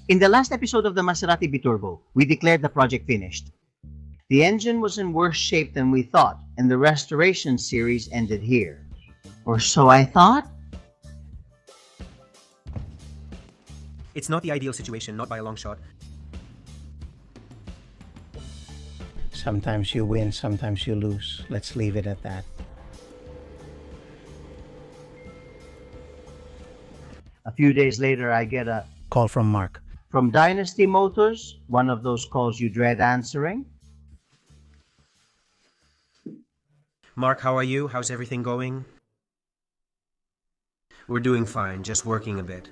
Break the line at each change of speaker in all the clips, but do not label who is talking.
In the last episode of the Maserati Biturbo, we declared the project finished. The engine was in worse shape than we thought, and the restoration series ended here. Or so I thought?
It's not the ideal situation, not by a long shot.
Sometimes you win, sometimes you lose. Let's leave it at that.
A few days later, I get a
Call from Mark.
from Dynasty Motors, one of those calls you dread answering.
Mark, how are you? How's everything going? We're doing fine, just working a bit.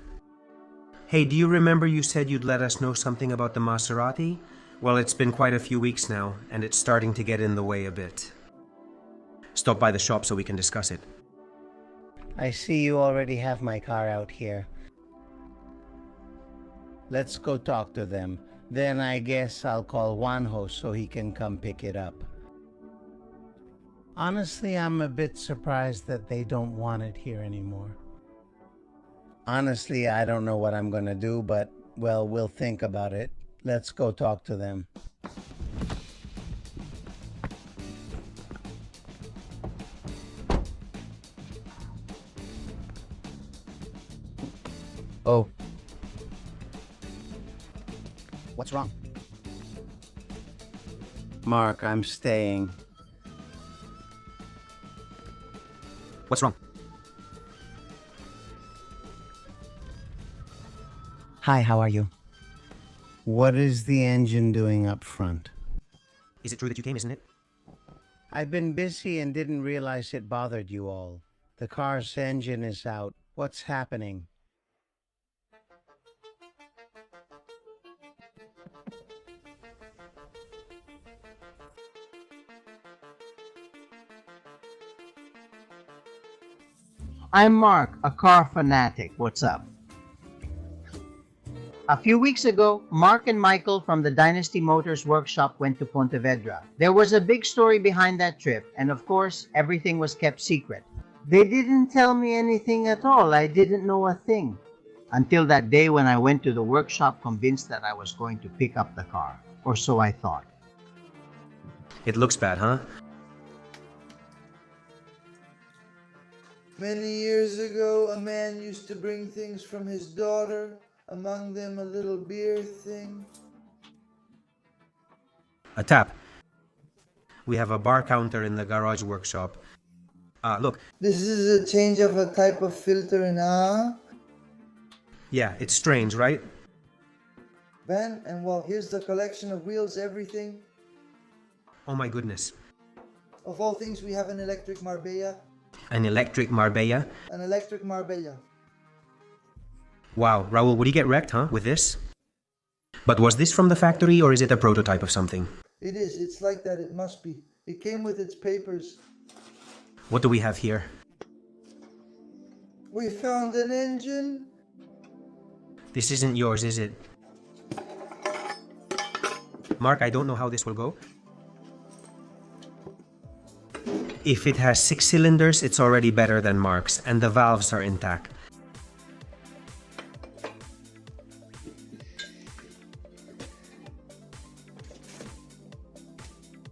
Hey, do you remember you said you'd let us know something about the Maserati? Well, it's been quite a few weeks now, and it's starting to get in the way a bit. Stop by the shop so we can discuss it.
I see you already have my car out here. Let's go talk to them. Then I guess I'll call Juanjo so he can come pick it up. Honestly, I'm a bit surprised that they don't want it here anymore. Honestly, I don't know what I'm gonna do, but, well, we'll think about it. Let's go talk to them.
Oh,
What's wrong? Mark, I'm staying.
What's wrong?
Hi, how are you? What is the engine doing up front?
Is it true that you came, isn't it?
I've been busy and didn't realize it bothered you all. The car's engine is out. What's happening?
I'm Mark, a car fanatic. What's up? A few weeks ago, Mark and Michael from the Dynasty Motors workshop went to Pontevedra. There was a big story behind that trip, and of course, everything was kept secret. They didn't tell me anything at all. I didn't know a thing. Until that day when I went to the workshop convinced that I was going to pick up the car. Or so I thought.
It looks bad, huh?
Many years ago, a man used to bring things from his daughter, among them a little beer thing.
A tap. We have a bar counter in the garage workshop. Look.
This is a change of a type of filter in
Yeah, it's strange, right?
Ben, and well, here's the collection of wheels, everything.
Oh my goodness.
Of all things, we have an electric Marbella.
An electric Marbella?
An electric Marbella.
Wow, Raul, would you get wrecked, huh, with this? But was this from the factory or is it a prototype of something?
It is, it's like that, it must be. It came with its papers.
What do we have here?
We found an engine.
This isn't yours, is it? Mark, I don't know how this will go. If it has 6 cylinders, it's already better than Mark's, and the valves are intact.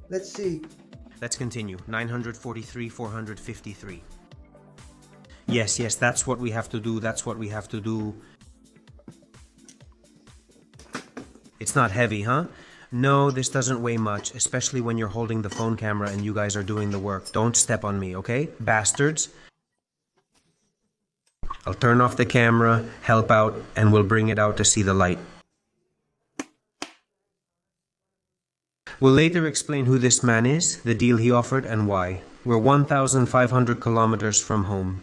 Let's see.
Let's continue. 943, 453. Yes, that's what we have to do. That's what we have to do. It's not heavy, huh? No, this doesn't weigh much, especially when you're holding the phone camera and you guys are doing the work. Don't step on me, okay? Bastards. I'll turn off the camera, help out, and we'll bring it out to see the light. We'll later explain who this man is, the deal he offered, and why. We're 1,500 kilometers from home.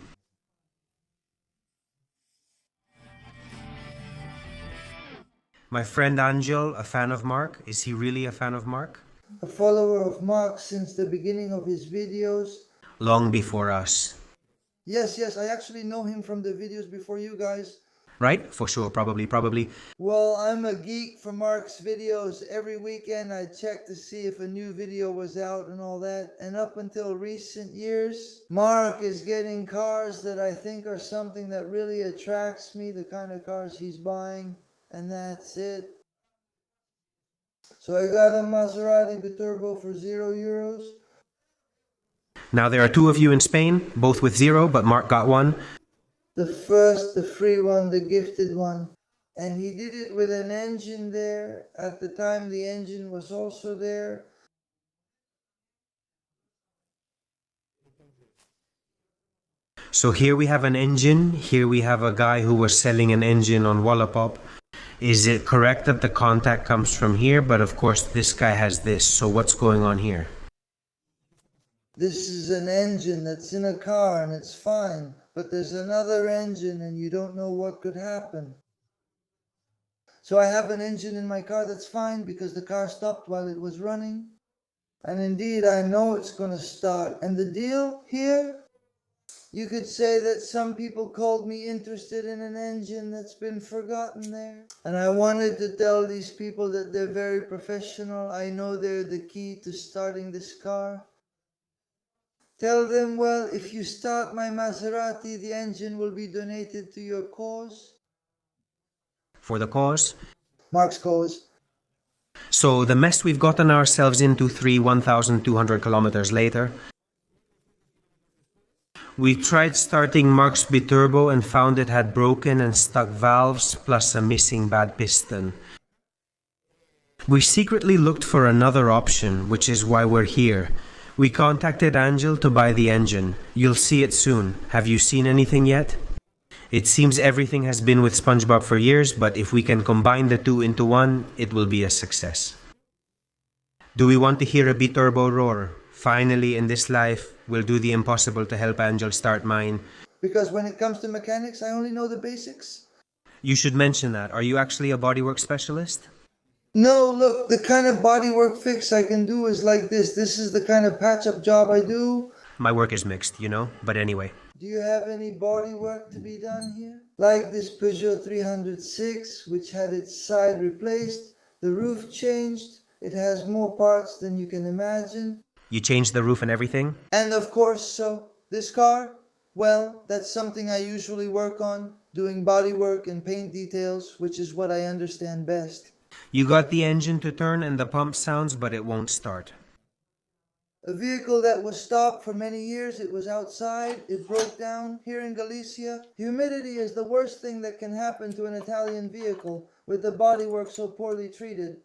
My friend Ángel, a fan of Mark. Is he really a fan of Mark?
A follower of Mark since the beginning of his videos.
Long before us.
Yes, I actually know him from the videos before you guys.
Right? For sure, probably.
Well, I'm a geek for Mark's videos. Every weekend I check to see if a new video was out and all that. And up until recent years, Mark is getting cars that I think are something that really attracts me, the kind of cars he's buying. and that's it. So I got a Maserati Biturbo for €0.
Now there are two of you in Spain, both with 0, but Mark got one.
The first, the free one, the gifted one. And he did it with an engine there. At the time, the engine was also there.
So here we have an engine, here we have a guy who was selling an engine on Wallapop. Is it correct that the contact comes from here? But of course this guy has this, so what's going on here?
This is an engine that's in a car and it's fine. But there's another engine and you don't know what could happen. So I have an engine in my car that's fine because the car stopped while it was running. And indeed, I know it's going to start. And the deal here, you could say that some people called me interested in an engine that's been forgotten there. And I wanted to tell these people that they're very professional. I know they're the key to starting this car. Tell them, well, if you start my Maserati, the engine will be donated to your cause.
For the cause?
Mark's cause.
So the mess we've gotten ourselves into 1,200 kilometers later. We tried starting Mark's Biturbo and found it had broken and stuck valves plus a missing bad piston. We secretly looked for another option, which is why we're here. We contacted Ángel to buy the engine. You'll see it soon. Have you seen anything yet? It seems everything has been with SpongeBob for years, but if we can combine the two into one, it will be a success. Do we want to hear a Biturbo roar? Finally, in this life, we'll do the impossible to help Ángel start mine.
Because when it comes to mechanics, I only know the basics.
You should mention that. Are you actually a bodywork specialist?
No, look, the kind of bodywork fix I can do is like this. This is the kind of patch-up job I do.
My work is mixed, you know, but anyway.
Do you have any bodywork to be done here? Like this Peugeot 306, which had its side replaced, the roof changed, it has more parts than you can imagine.
You changed the roof and everything?
And of course, so this car, well, that's something I usually work on, doing bodywork and paint details, which is what I understand best.
You got the engine to turn and the pump sounds, but it won't start.
A vehicle that was stopped for many years, it was outside, it broke down. Here in Galicia, humidity is the worst thing that can happen to an Italian vehicle with the bodywork so poorly treated.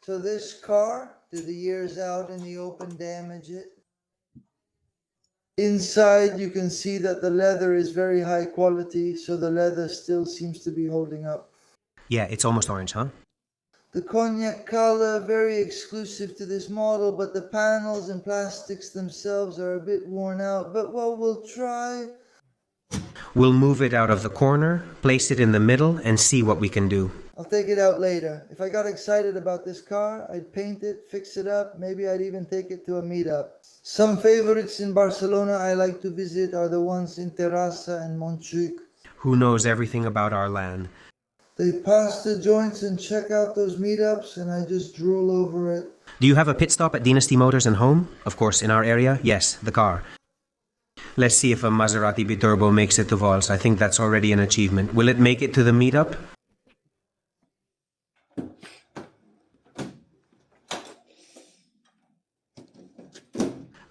So this car, did the years out in the open damage it? Inside you can see that the leather is very high quality, so the leather still seems to be holding up.
Yeah, it's almost orange, huh?
The cognac color, very exclusive to this model, but the panels and plastics themselves are a bit worn out. But well, we'll try.
We'll move it out of the corner, place it in the middle, and see what we can do.
I'll take it out later. If I got excited about this car, I'd paint it, fix it up, maybe I'd even take it to a meetup. Some favorites in Barcelona I like to visit are the ones in Terrassa and Montjuic.
Who knows everything about our land?
They pass the joints and check out those meetups, and I just drool over it.
Do you have a pit stop at Dynasty Motors and home? Of course, in our area? Yes, the car. Let's see if a Maserati Biturbo makes it to Vols. I think that's already an achievement. Will it make it to the meetup?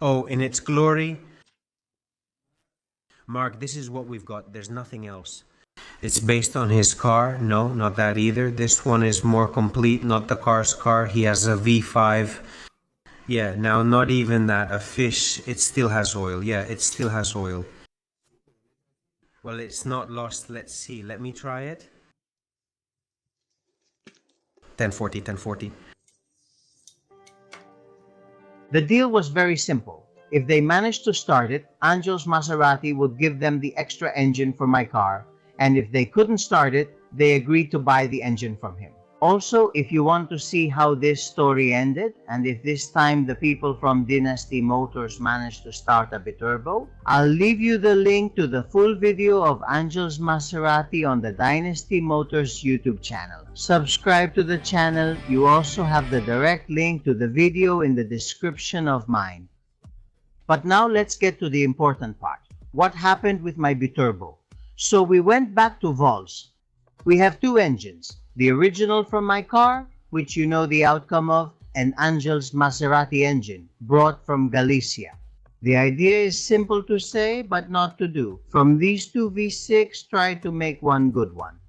Oh, in its glory? Mark, this is what we've got. There's nothing else. It's based on his car. No, not that either. This one is more complete, not the car's car. He has a V5. Yeah, now not even that. A fish. It still has oil. Yeah, it still has oil. Well, it's not lost. Let's see. Let me try it. 1040, 1040.
The deal was very simple. If they managed to start it, Angel's Maserati would give them the extra engine for my car, and if they couldn't start it, they agreed to buy the engine from him. Also, if you want to see how this story ended, and if this time the people from Dynasty Motors managed to start a Biturbo, I'll leave you the link to the full video of Angel's Maserati on the Dynasty Motors YouTube channel. Subscribe to the channel. You also have the direct link to the video in the description of mine. But now let's get to the important part. What happened with my Biturbo? So we went back to Vols. We have two engines, the original from my car, which you know the outcome of, and Angel's Maserati engine, brought from Galicia. The idea is simple to say, but not to do. From these two V6, try to make one good one.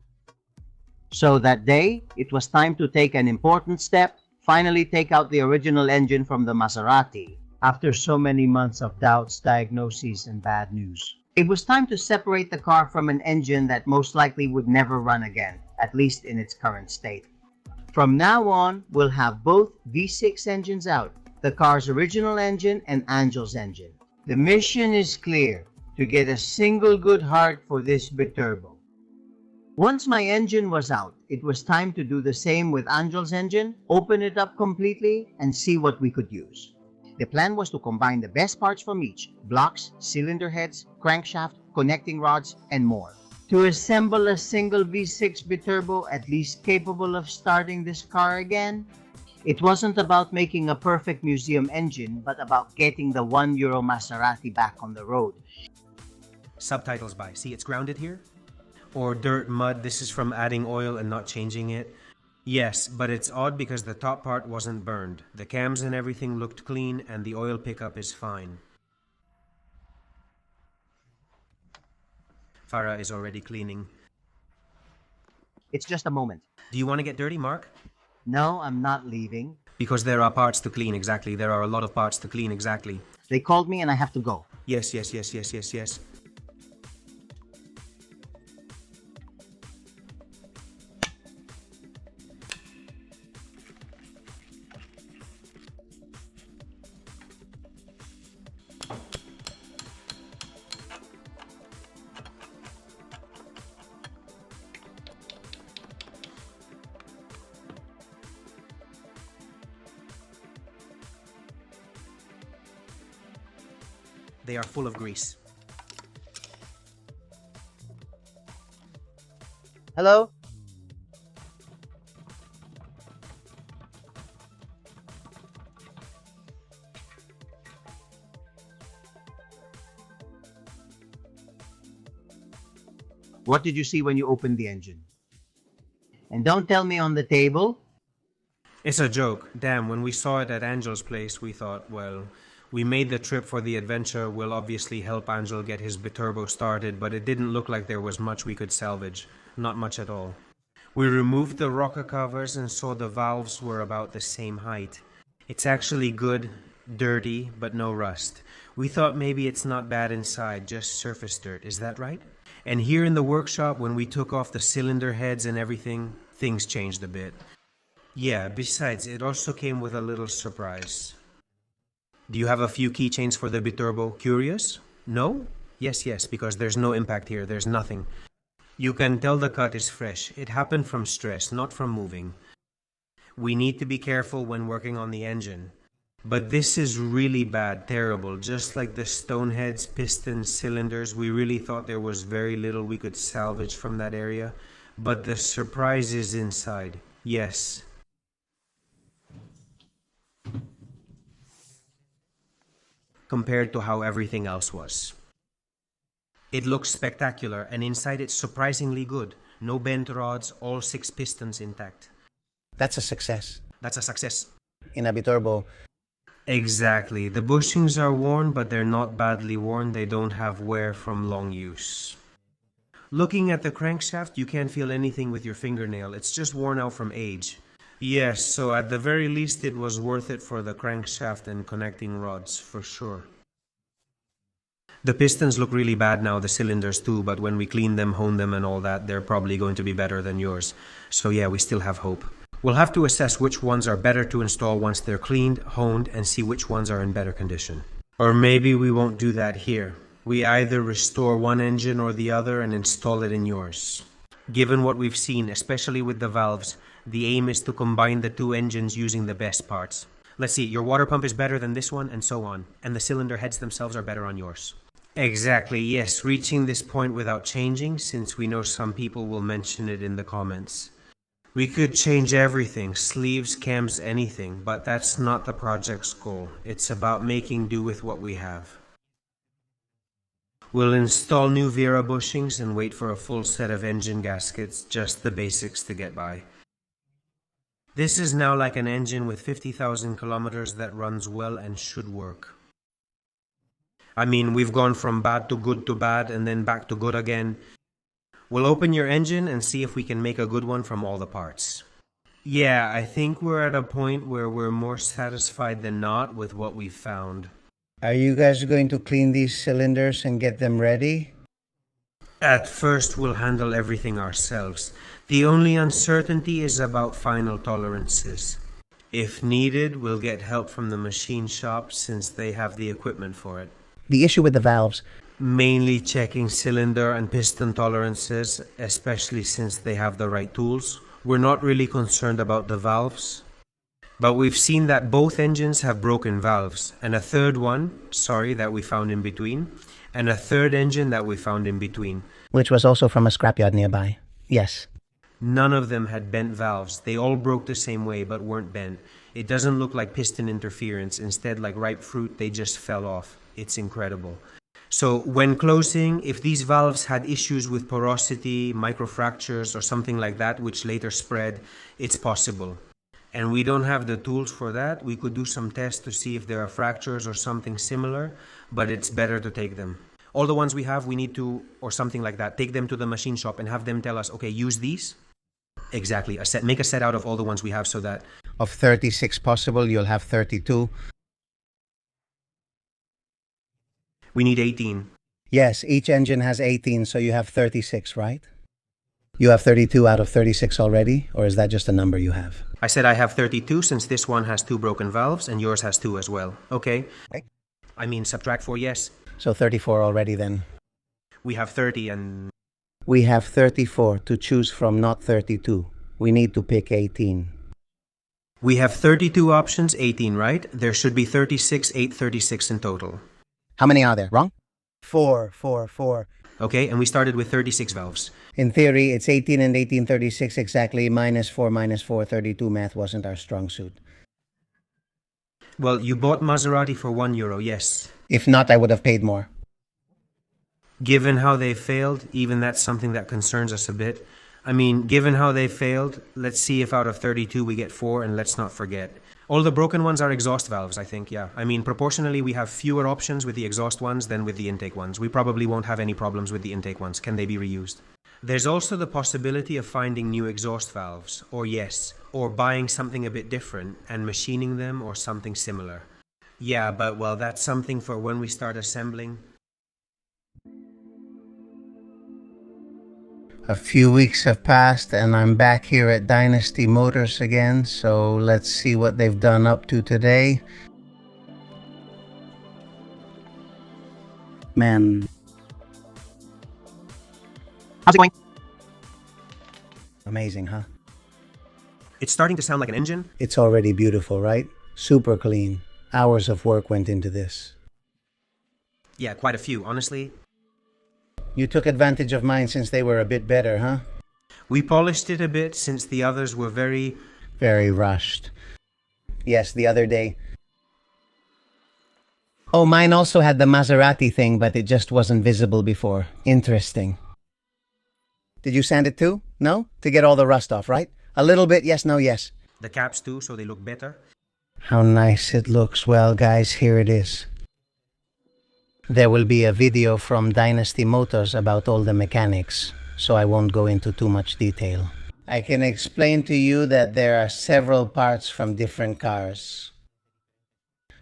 So that day, it was time to take an important step, finally take out the original engine from the Maserati, after so many months of doubts, diagnoses, and bad news. It was time to separate the car from an engine that most likely would never run again, at least in its current state. From now on, we'll have both V6 engines out, the car's original engine and Angel's engine. The mission is clear, to get a single good heart for this Biturbo. Once my engine was out, it was time to do the same with Angel's engine, open it up completely, and see what we could use. The plan was to combine the best parts from each, blocks, cylinder heads, crankshaft, connecting rods, and more, to assemble a single V6 Biturbo at least capable of starting this car again. It wasn't about making a perfect museum engine, but about getting the €1 Maserati back on the road.
Subtitles by. See, it's grounded here? Or dirt, mud, this is from adding oil and not changing it. Yes, but it's odd because the top part wasn't burned. The cams and everything looked clean and the oil pickup is fine. Farah is already cleaning.
It's just a moment.
Do you want to get dirty, Mark?
No, I'm not leaving.
Because there are parts to clean, exactly. There are a lot of parts to clean, exactly.
They called me and I have to go.
Yes. They are full of grease.
Hello? What did you see when you opened the engine? And don't tell me on the table.
It's a joke. Damn, when we saw it at Angel's place, we thought, well, we made the trip for the adventure. We'll obviously help Angel get his Biturbo started, but it didn't look like there was much we could salvage. Not much at all. We removed the rocker covers and saw the valves were about the same height. It's actually good, dirty, but no rust. We thought maybe it's not bad inside, just surface dirt. Is that right? And here in the workshop, when we took off the cylinder heads and everything, things changed a bit. Yeah, besides, it also came with a little surprise. Do you have a few keychains for the Biturbo? Curious? No? Yes, because there's no impact here. There's nothing. You can tell the cut is fresh. It happened from stress, not from moving. We need to be careful when working on the engine. But this is really bad, terrible. Just like the stone heads, pistons, cylinders, we really thought there was very little we could salvage from that area. But the surprise is inside. Yes. Compared to how everything else was. It looks spectacular, and inside it's surprisingly good. No bent rods, all 6 pistons intact.
That's a success.
That's a success.
In a Biturbo.
Exactly. The bushings are worn, but they're not badly worn. They don't have wear from long use. Looking at the crankshaft, you can't feel anything with your fingernail. It's just worn out from age. Yes, so at the very least it was worth it for the crankshaft and connecting rods, for sure. The pistons look really bad now, the cylinders too, but when we clean them, hone them and all that, they're probably going to be better than yours. So yeah, we still have hope. We'll have to assess which ones are better to install once they're cleaned, honed, and see which ones are in better condition. Or maybe we won't do that here. We either restore one engine or the other and install it in yours. Given what we've seen, especially with the valves, the aim is to combine the 2 engines using the best parts. Let's see, your water pump is better than this one, and so on. And the cylinder heads themselves are better on yours. Exactly, yes, reaching this point without changing, since we know some people will mention it in the comments. We could change everything, sleeves, cams, anything, but that's not the project's goal. It's about making do with what we have. We'll install new Vera bushings and wait for a full set of engine gaskets, just the basics to get by. This is now like an engine with 50,000 kilometers that runs well and should work. I mean, we've gone from bad to bad and then back to good again. We'll open your engine and see if we can make a good one from all the parts. Yeah, I think we're at a point where we're more satisfied than not with what we've found.
Are you guys going to clean these cylinders and get them ready?
At first, we'll handle everything ourselves. The only uncertainty is about final tolerances. If needed, we'll get help from the machine shop since they have the equipment for it.
The issue with the valves.
Mainly checking cylinder and piston tolerances, especially since they have the right tools. We're not really concerned about the valves. But we've seen that both engines have broken valves, and a third one, that we found in between, and a third engine that we found in between.
Which was also from a scrapyard nearby. Yes.
None of them had bent valves. They all broke the same way, but weren't bent. It doesn't look like piston interference. Instead, like ripe fruit, they just fell off. It's incredible. So when closing, if these valves had issues with porosity, microfractures, or something like that, which later spread, it's possible. And we don't have the tools for that. We could do some tests to see if there are fractures or something similar, but it's better to take them. All the ones we have, we need to, or something like that, take them to the machine shop and have them tell us, okay, use these. Exactly. Make a set out of all the ones we have so that...
Of 36 possible, you'll have 32.
We need 18.
Yes, each engine has 18, so you have 36, right? You have 32 out of 36 already, or is that just a number you have?
I said I have 32 since this one has 2 broken valves and yours has 2 as well. Okay. I mean, subtract 4, yes.
So 34 already then.
We have 30 and...
We have 34 to choose from, not 32. We need to pick 18.
We have 32 options, 18, right? There should be 36, 8, 36 in total.
How many are there? Wrong? 4.
Okay, and we started with 36 valves.
In theory, it's 18 and 18, 36 exactly, minus 4, 32. Math wasn't our strong suit.
Well, you bought Maserati for €1, yes.
If not, I would have paid more.
Given how they failed, even that's something that concerns us a bit. I mean, given how they failed, let's see if out of 32 we get 4, and let's not forget. All the broken ones are exhaust valves, I think, yeah. I mean, proportionally, we have fewer options with the exhaust ones than with the intake ones. We probably won't have any problems with the intake ones. Can they be reused? There's also the possibility of finding new exhaust valves, or buying something a bit different and machining them or something similar. Yeah, but well, that's something for when we start assembling.
A few weeks have passed and I'm back here at Dynasty Motors again, so let's see what they've done up to today. Man.
How's it going?
Amazing, huh?
It's starting to sound like an engine.
It's already beautiful, right? Super clean. Hours of work went into this.
Yeah, quite a few, honestly.
You took advantage of mine since they were a bit better, huh?
We polished it a bit since the others were very
rushed. Yes, the other day. Oh, mine also had the Maserati thing, but it just wasn't visible before. Interesting. Did you sand it too? No? To get all the rust off, right? A little bit, yes, no, yes.
The caps too, so they look better.
How nice it looks. Well, guys, here it is. There will be a video from Dynasty Motors about all the mechanics, so I won't go into too much detail. I can explain to you that there are several parts from different cars.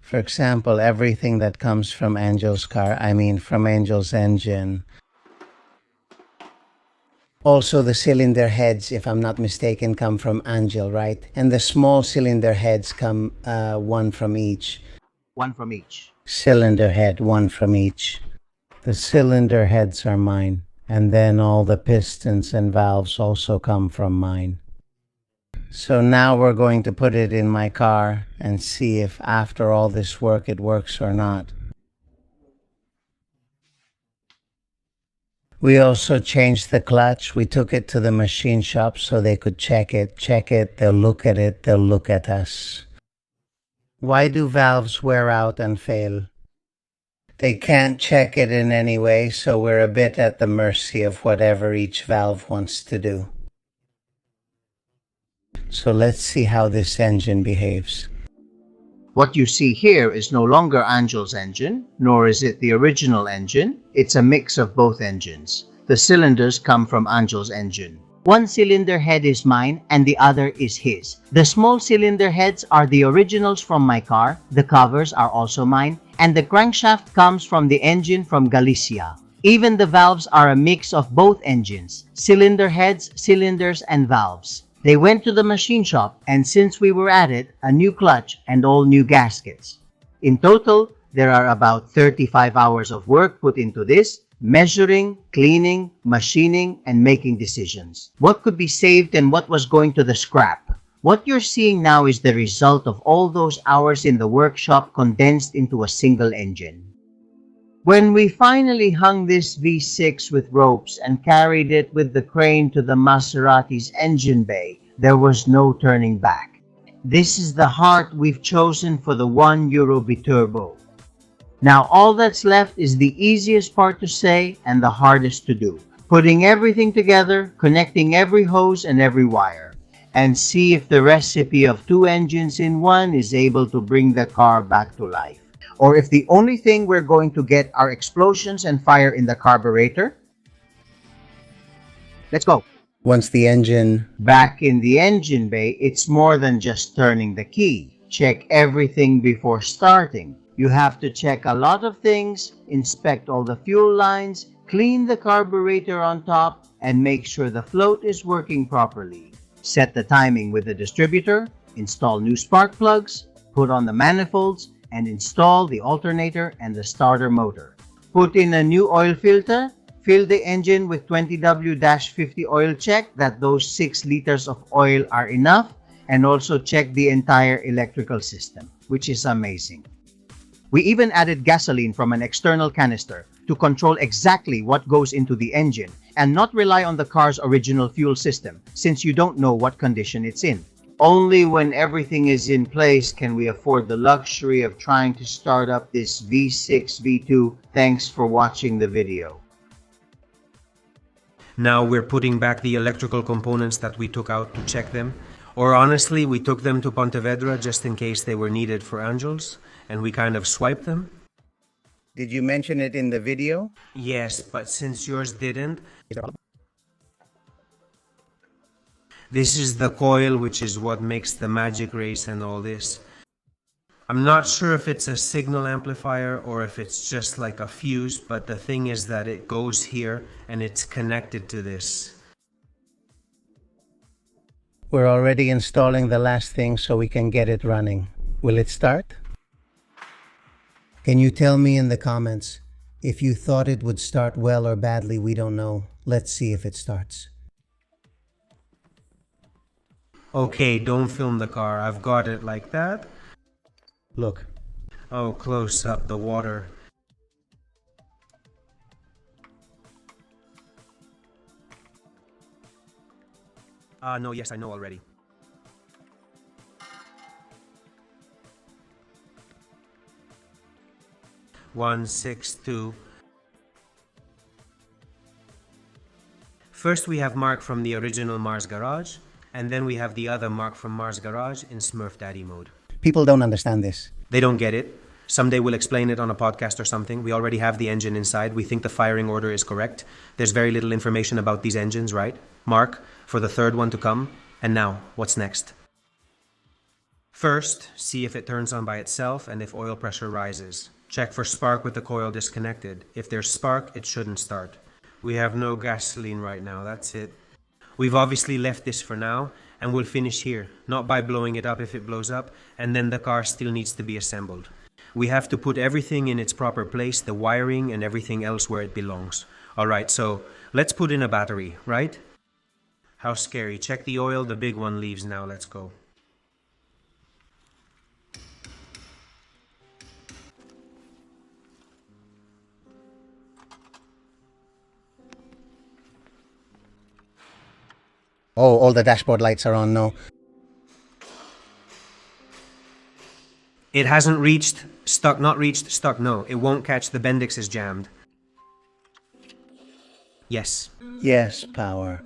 For example, everything that comes from Angel's car, from Angel's engine. Also, the cylinder heads, if I'm not mistaken, come from Angel, right? And the small cylinder heads come one from each.
One from each.
Cylinder head, one from each. The cylinder heads are mine, and then all the pistons and valves also come from mine. So now we're going to put it in my car and see if after all this work it works or not. We also changed the clutch. We took it to the machine shop so they could check it, they'll look at it, they'll look at us. Why do valves wear out and fail? They can't check it in any way, so we're a bit at the mercy of whatever each valve wants to do. So let's see how this engine behaves.
What you see here is no longer Angel's engine, nor is it the original engine. It's a mix of both engines. The cylinders come from Angel's engine. One cylinder head is mine and the other is his. The small cylinder heads are the originals from my car, the covers are also mine, and the crankshaft comes from the engine from Galicia. Even the valves are a mix of both engines, cylinder heads, cylinders, and valves. They went to the machine shop, and since we were at it, a new clutch and all new gaskets. In total, there are about 35 hours of work put into this, measuring, cleaning, machining, and making decisions. What could be saved and what was going to the scrap? What you're seeing now is the result of all those hours in the workshop condensed into a single engine. When we finally hung this V6 with ropes and carried it with the crane to the Maserati's engine bay, there was no turning back. This is the heart we've chosen for the €1 Biturbo. Now all that's left is the easiest part to say and the hardest to do. Putting everything together, connecting every hose and every wire, and see if the recipe of 2 engines in one is able to bring the car back to life. Or if the only thing we're going to get are explosions and fire in the carburetor. Let's go.
Once the engine...
Back in the engine bay, it's more than just turning the key. Check everything before starting. You have to check a lot of things, inspect all the fuel lines, clean the carburetor on top, and make sure the float is working properly. Set the timing with the distributor, install new spark plugs, put on the manifolds, and install the alternator and the starter motor. Put in a new oil filter, fill the engine with 20W-50 oil, check that those 6 liters of oil are enough, and also check the entire electrical system, which is amazing. We even added gasoline from an external canister to control exactly what goes into the engine and not rely on the car's original fuel system, since you don't know what condition it's in. Only when everything is in place can we afford the luxury of trying to start up this V6 V2. Thanks for watching the video.
Now we're putting back the electrical components that we took out to check them. Or honestly, we took them to Pontevedra just in case they were needed for Angels, and we kind of swiped them.
Did you mention it in the video?
Yes, but since yours didn't... This is the coil, which is what makes the magic race and all this. I'm not sure if it's a signal amplifier or if it's just like a fuse, but the thing is that it goes here and it's connected to this.
We're already installing the last thing so we can get it running. Will it start? Can you tell me in the comments if you thought it would start well or badly? We don't know. Let's see if it starts.
Okay, don't film the car. I've got it like that.
Look.
Oh, close up, the water. No, yes, I know already. One, 6, 2. First we have Mark from the original Mars Garage, and then we have the other Mark from Mars Garage in Smurf Daddy mode.
People don't understand this.
They don't get it. Someday we'll explain it on a podcast or something. We already have the engine inside. We think the firing order is correct. There's very little information about these engines, right? Mark, for the third one to come. And now, what's next? First, see if it turns on by itself and if oil pressure rises. Check for spark with the coil disconnected. If there's spark, it shouldn't start. We have no gasoline right now, that's it. We've obviously left this for now, and we'll finish here, not by blowing it up if it blows up, and then the car still needs to be assembled. We have to put everything in its proper place, the wiring and everything else where it belongs. Alright, so let's put in a battery, right? How scary. Check the oil, the big one leaves now, let's go.
Oh, all the dashboard lights are on now.
It hasn't reached Stuck, not reached, stuck, no. It won't catch, the Bendix is jammed. Yes.
Yes, power.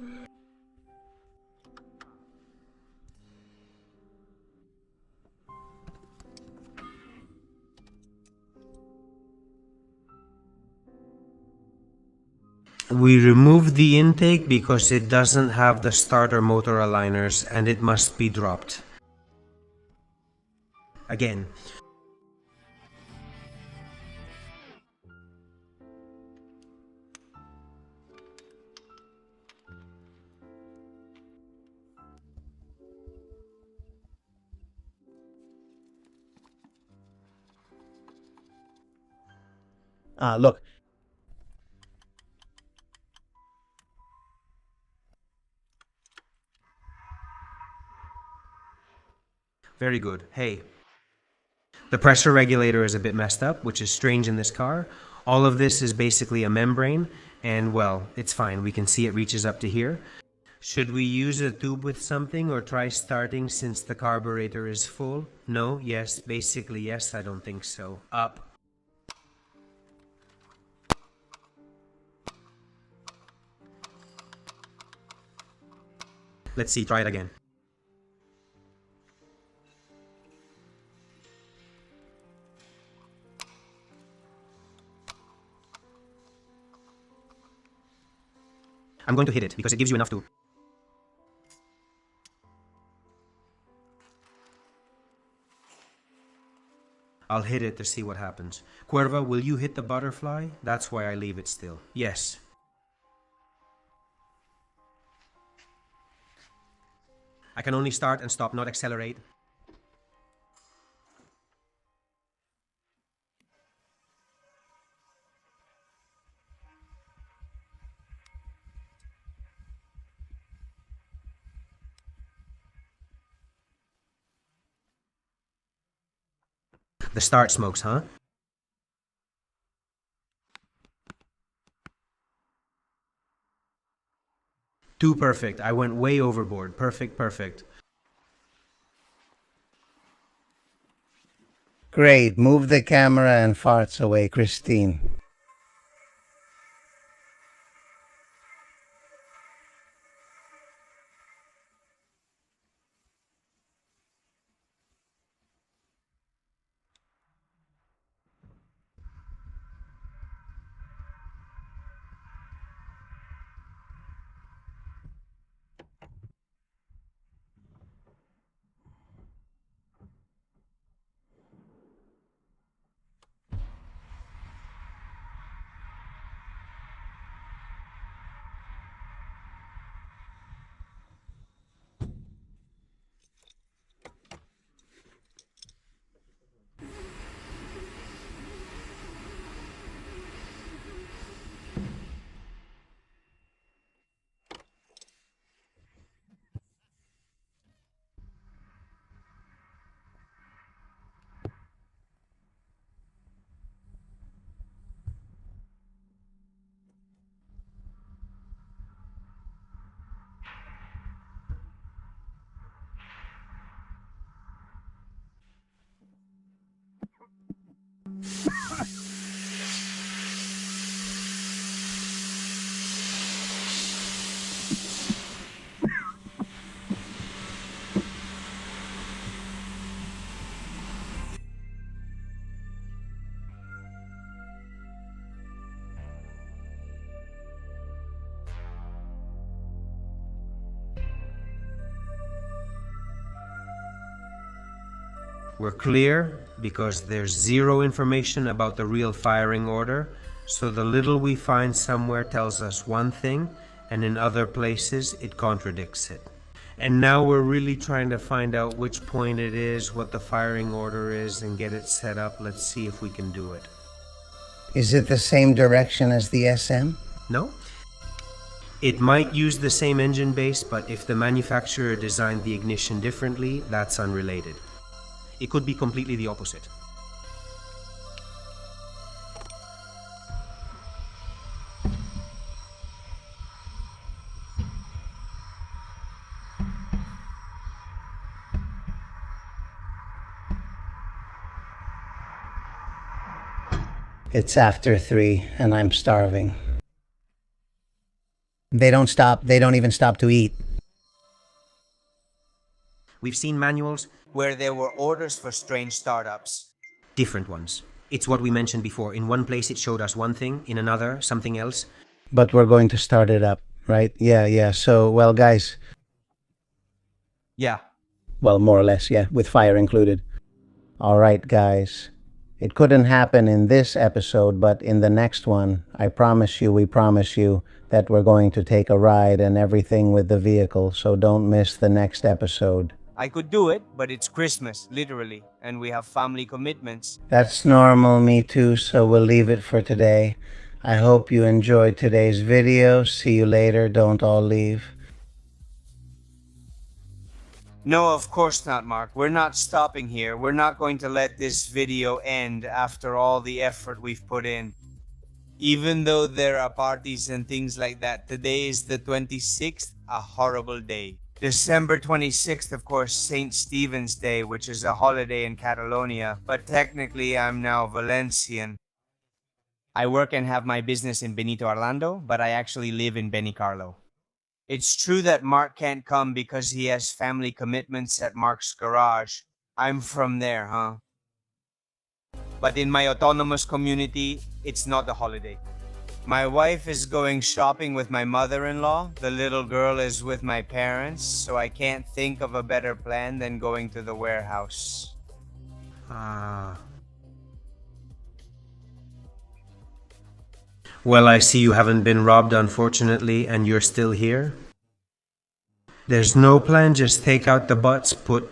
We removed the intake because it doesn't have the starter motor aligners and it must be dropped. Again.
Look.
Very good. Hey. The pressure regulator is a bit messed up, which is strange in this car. All of this is basically a membrane, and well, it's fine. We can see it reaches up to here. Should we use a tube with something or try starting since the carburetor is full? No? Yes? Basically yes, I don't think so. Up. Let's see, try it again. I'm going to hit it because it gives you enough to... I'll hit it to see what happens. Cuerva, will you hit the butterfly? That's why I leave it still. Yes. I can only start and stop, not accelerate. The start smokes, huh? Too perfect. I went way overboard. Perfect, perfect.
Great. Move the camera and farts away, Christine.
We're clear because there's zero information about the real firing order, so the little we find somewhere tells us one thing, and in other places it contradicts it. And now we're really trying to find out which point it is, what the firing order is, and get it set up. Let's see if we can do it.
Is it the same direction as the SM?
No? It might use the same engine base, but if the manufacturer designed the ignition differently, that's unrelated. It could be completely the opposite.
It's after 3 and I'm starving. They don't stop. They don't even stop to eat.
We've seen manuals,
where there were orders for strange startups.
different ones. It's what we mentioned before. In one place it showed us one thing, in another something else.
But we're going to start it up, right? Yeah. So, well, guys,
Yeah.
well, more or less, yeah, with fire included. All right, guys. It couldn't happen in this episode, but in the next one, I promise you, we promise you that we're going to take a ride and everything with the vehicle, so don't miss the next episode.
I could do it, but it's Christmas, literally, and we have family commitments.
That's normal, me too, so we'll leave it for today. I hope you enjoyed today's video. See you later. Don't all leave.
No, of course not, Mark. We're not stopping here. We're not going to let this video end after all the effort we've put in. Even though there are parties and things like that, today is the 26th, a horrible day. December 26th, of course, St. Stephen's Day, which is a holiday in Catalonia, but technically I'm now Valencian. I work and have my business in Benito Orlando, but I actually live in Benicarlo. It's true that Mark can't come because he has family commitments at Mark's garage. I'm from there, huh? But in my autonomous community, it's not a holiday. My wife is going shopping with my mother-in-law. The little girl is with my parents, so I can't think of a better plan than going to the warehouse.
Well, I see you haven't been robbed, unfortunately, and you're still here. There's no plan, just take out the butts, put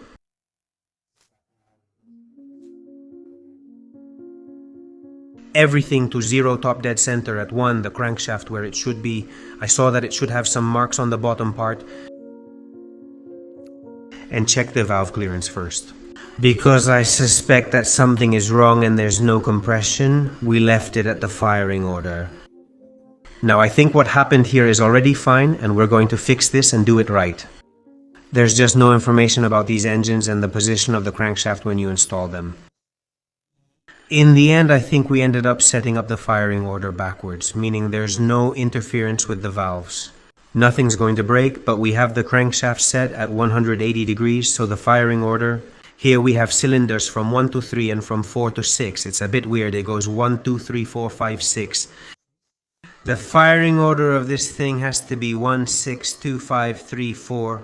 everything to 0 top dead center at 1, the crankshaft where it should be. I saw that it should have some marks on the bottom part. And check the valve clearance first. Because I suspect that something is wrong and there's no compression, we left it at the firing order. Now I think what happened here is already fine and we're going to fix this and do it right. There's just no information about these engines and the position of the crankshaft when you install them. In the end, I think we ended up setting up the firing order backwards, meaning there's no interference with the valves. Nothing's going to break, but we have the crankshaft set at 180 degrees, so the firing order... Here we have cylinders from 1 to 3 and from 4 to 6. It's a bit weird. It goes 1, 2, 3, 4, 5, 6. The firing order of this thing has to be 1, 6, 2, 5, 3, 4.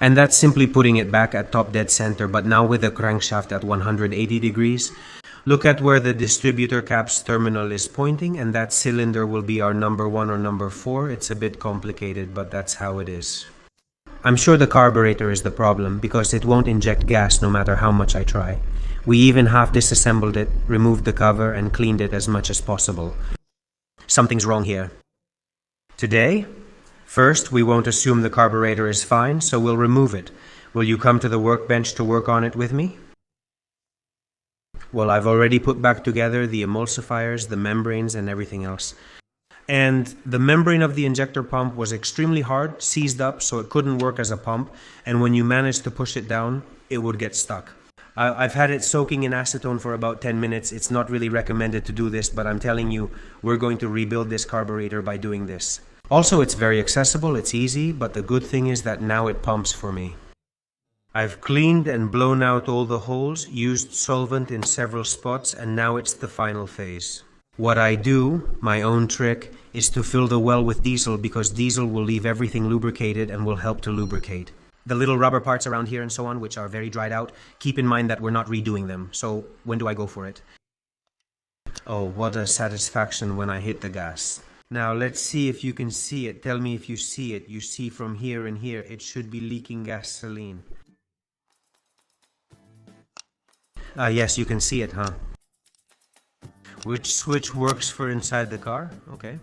And that's simply putting it back at top dead center, but now with the crankshaft at 180 degrees. Look at where the distributor cap's terminal is pointing, and that cylinder will be our number 1 or number 4. It's a bit complicated, but that's how it is. I'm sure the carburetor is the problem, because it won't inject gas no matter how much I try. We even half disassembled it, removed the cover, and cleaned it as much as possible. Something's wrong here. Today, first, we won't assume the carburetor is fine, so we'll remove it. Will you come to the workbench to work on it with me? Well, I've already put back together the emulsifiers, the membranes, and everything else. And the membrane of the injector pump was extremely hard, seized up, so it couldn't work as a pump, and when you managed to push it down, it would get stuck. I've had it soaking in acetone for about 10 minutes. It's not really recommended to do this, but I'm telling you, we're going to rebuild this carburetor by doing this. Also, it's very accessible, it's easy, but the good thing is that now it pumps for me. I've cleaned and blown out all the holes, used solvent in several spots, and now it's the final phase. What I do, my own trick, is to fill the well with diesel because diesel will leave everything lubricated and will help to lubricate. The little rubber parts around here and so on, which are very dried out, keep in mind that we're not redoing them. So when do I go for it? Oh, what a satisfaction when I hit the gas. Now let's see if you can see it. Tell me if you see it. You see from here and here, it should be leaking gasoline. Yes, you can see it, huh? Which switch works for inside the car? Okay.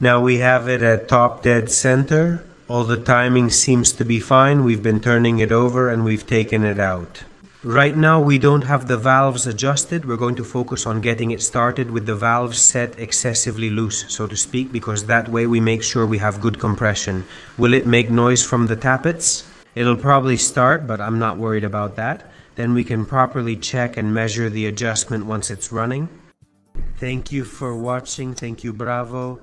Now we have it at top dead center. All the timing seems to be fine. We've been turning it over and we've taken it out. Right now we don't have the valves adjusted. We're going to focus on getting it started with the valves set excessively loose, so to speak, because that way we make sure we have good compression. Will it make noise from the tappets? It'll probably start, but I'm not worried about that. Then we can properly check and measure the adjustment once it's running. Thank you for watching. Thank you, bravo.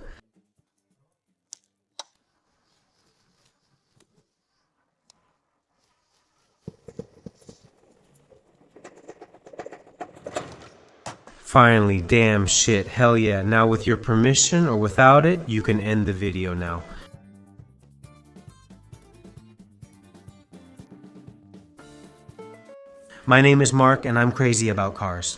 Finally, damn shit, hell yeah. Now with your permission or without it, you can end the video now. My name is Mark and I'm crazy about cars.